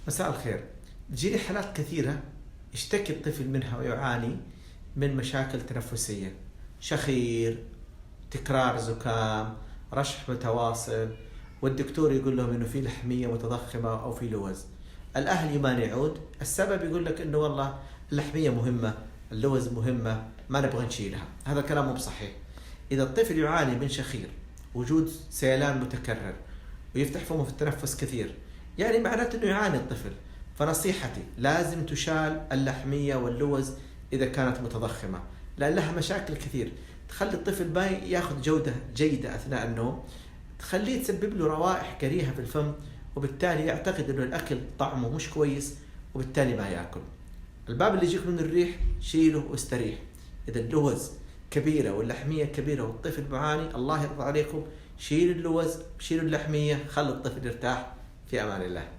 مساء الخير. تجيني حالات كثيرة يشتكي الطفل منها ويعاني من مشاكل تنفسية، شخير، تكرار زكام، رشح متواصل، والدكتور يقول لهم انه في لحمية متضخمة او في لوز. الاهل يمانعون، السبب يقول لك انه والله اللحمية مهمة، اللوز مهمة، ما نبغى نشيلها. هذا كلام مو بصحيح. اذا الطفل يعاني من شخير، وجود سيلان متكرر، ويفتح فمه في التنفس كثير، يعني معناته انه يعاني الطفل. فنصيحتي لازم تشال اللحمية واللوز اذا كانت متضخمة، لان لها مشاكل كثير تخلي الطفل ما ياخذ جودة جيدة اثناء النوم، تخليه تسبب له روائح كريهة في الفم، وبالتالي يعتقد انه الاكل طعمه مش كويس، وبالتالي ما ياكل. الباب اللي يجيك من الريح شيله واستريح. اذا اللوز كبيرة واللحمية كبيرة والطفل معاني، الله يرضى عليكم شيلوا اللوز، شيلوا اللحمية، خلوا الطفل يرتاح. في امان الله.